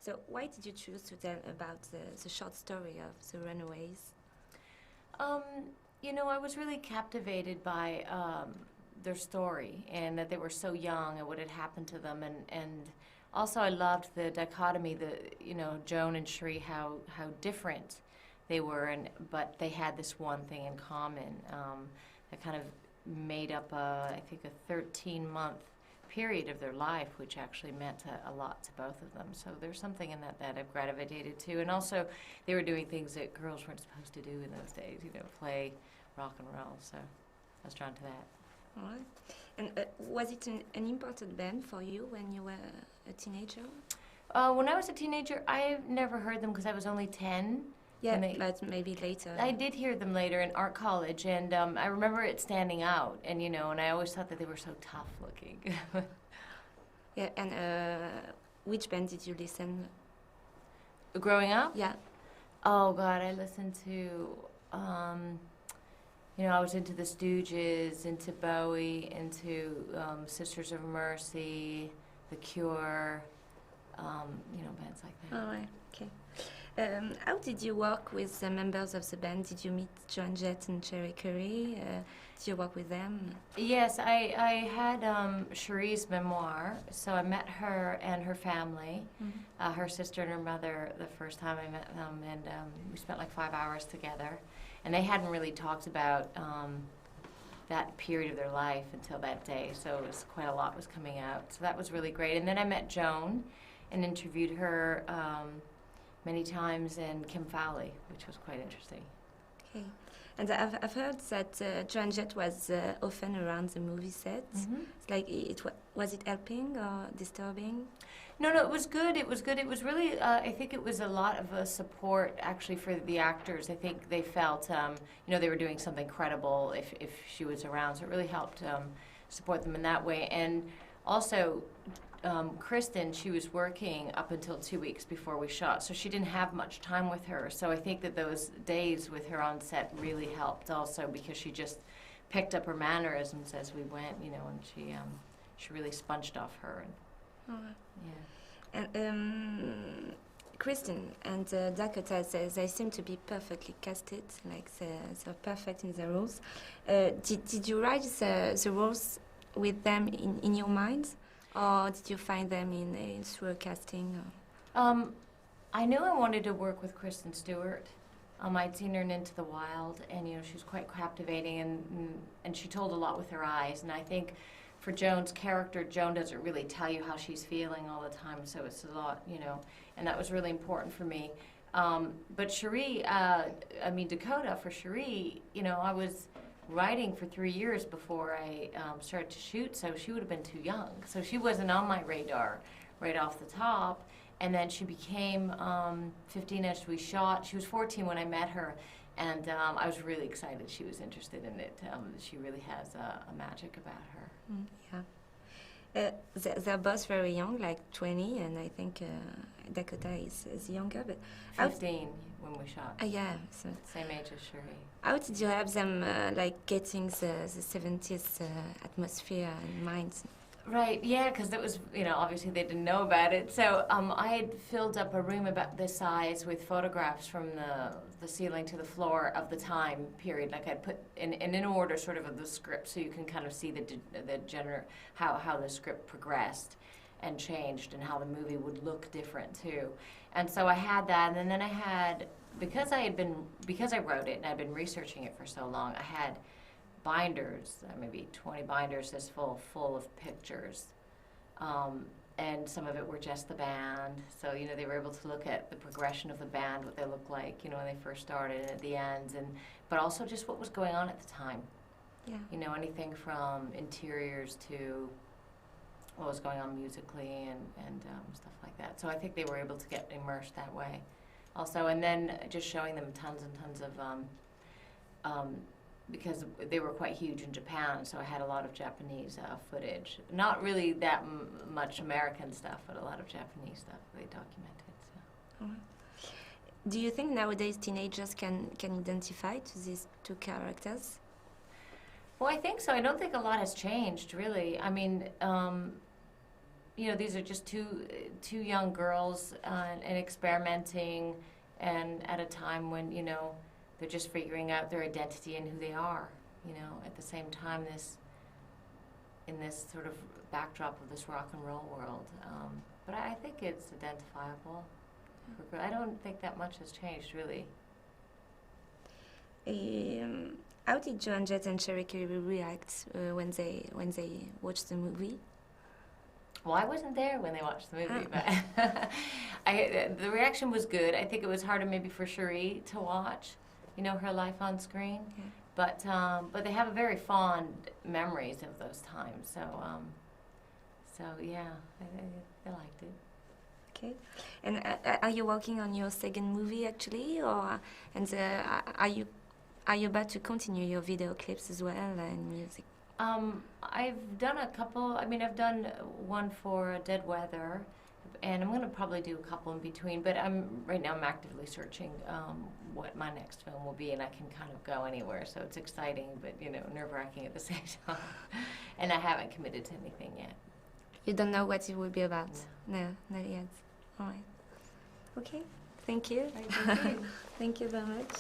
So why did you choose to tell about the short story of the Runaways? Um, I was really captivated by their story and that they were so young and what had happened to them, and also I loved the dichotomy, Joan and Cherie, how different they were, but they had this one thing in common that kind of made up I think a 13-month period of their life, which actually meant a lot to both of them. So there's something in that I've gravitated to. And also, they were doing things that girls weren't supposed to do in those days, play rock and roll. So I was drawn to that. All right. And was it an important band for you when you were a teenager? When I was a teenager, I never heard them because I was only 10. Yeah, but maybe later. I did hear them later in art college, and I remember it standing out, and and I always thought that they were so tough looking. Yeah, and which band did you listen? Growing up? Yeah. Oh God, I listened to, I was into the Stooges, into Bowie, into Sisters of Mercy, The Cure, bands like that. All right. Okay. How did you work with the members of the band? Did you meet Joan Jett and Cherry Curry? Did you work with them? Yes, I had Cherie's memoir, so I met her and her family, her sister and her mother, the first time I met them, and we spent like 5 hours together. And they hadn't really talked about that period of their life until that day, so it was quite a lot was coming out. So that was really great. And then I met Joan and interviewed her many times, and Kim Fowley, which was quite interesting. Okay. And I've heard that Joan Jett was often around the movie set. It's like, was it helping or disturbing? No, it was good. It was good. It was really, I think it was a lot of support, actually, for the actors. I think they felt, they were doing something credible if she was around. So it really helped support them in that way. And also, Kristen, she was working up until 2 weeks before we shot, so she didn't have much time with her. So I think that those days with her on set really helped also, because she just picked up her mannerisms as we went, and she really sponged off her. Yeah. And Kristen and Dakota, they seem to be perfectly casted, like they're perfect in the roles. Did you write the roles with them in your mind? Or did you find them through a casting? I knew I wanted to work with Kristen Stewart. I'd seen her in Into the Wild, and she was quite captivating, and she told a lot with her eyes. And I think for Joan's character, Joan doesn't really tell you how she's feeling all the time, so it's a lot, and that was really important for me. But Cherie, Dakota, for Cherie, I was writing for 3 years before I started to shoot, so she would have been too young. So she wasn't on my radar right off the top. And then she became 15 as we shot. She was 14 when I met her, and I was really excited she was interested in it. She really has a magic about her. Yeah. They're both very young, like 20, and I think Dakota is younger, but 15 when we shot. Yeah, so same age as Cherie. How did you have them getting the 70s atmosphere in mind? Right, yeah, because it was, obviously they didn't know about it. So I had filled up a room about this size with photographs from the ceiling to the floor of the time period. Like I'd put in order sort of the script, so you can kind of see how the script progressed and changed, and how the movie would look different too. And so I had that, and then I had, because I wrote it and I'd been researching it for so long, I had binders, maybe 20 binders this full of pictures, and some of it were just the band. So they were able to look at the progression of the band, what they looked like, when they first started and at the end, but also just what was going on at the time. Yeah. Anything from interiors to what was going on musically and stuff like that. So I think they were able to get immersed that way, also, and then just showing them tons and tons of. Because they were quite huge in Japan, so I had a lot of Japanese footage. Not really that much American stuff, but a lot of Japanese stuff they documented. So. Do you think nowadays teenagers can identify to these two characters? Well, I think so. I don't think a lot has changed, really. I mean, you know, these are just two young girls and experimenting, and at a time when, you know, they're just figuring out their identity and who they are. You know, at the same time, in this sort of backdrop of this rock and roll world. But I think it's identifiable. I don't think that much has changed, really. How did Joan Jett and Cherry Carey react when they watched the movie? Well, I wasn't there when they watched the movie, but the reaction was good. I think it was harder maybe for Cherie to watch, you know, her life on screen. Yeah. But they have very fond memories of those times. So yeah, they liked it. Okay. And are you working on your second movie actually, or are you about to continue your video clips as well and music? I've done a couple. I mean, I've done one for Dead Weather, and I'm going to probably do a couple in between. But right now I'm actively searching what my next film will be, and I can kind of go anywhere. So it's exciting, but you know, nerve-wracking at the same time. And I haven't committed to anything yet. You don't know what it will be about? No, not yet. All right. Okay. Thank you. Thank you. Thank you very much.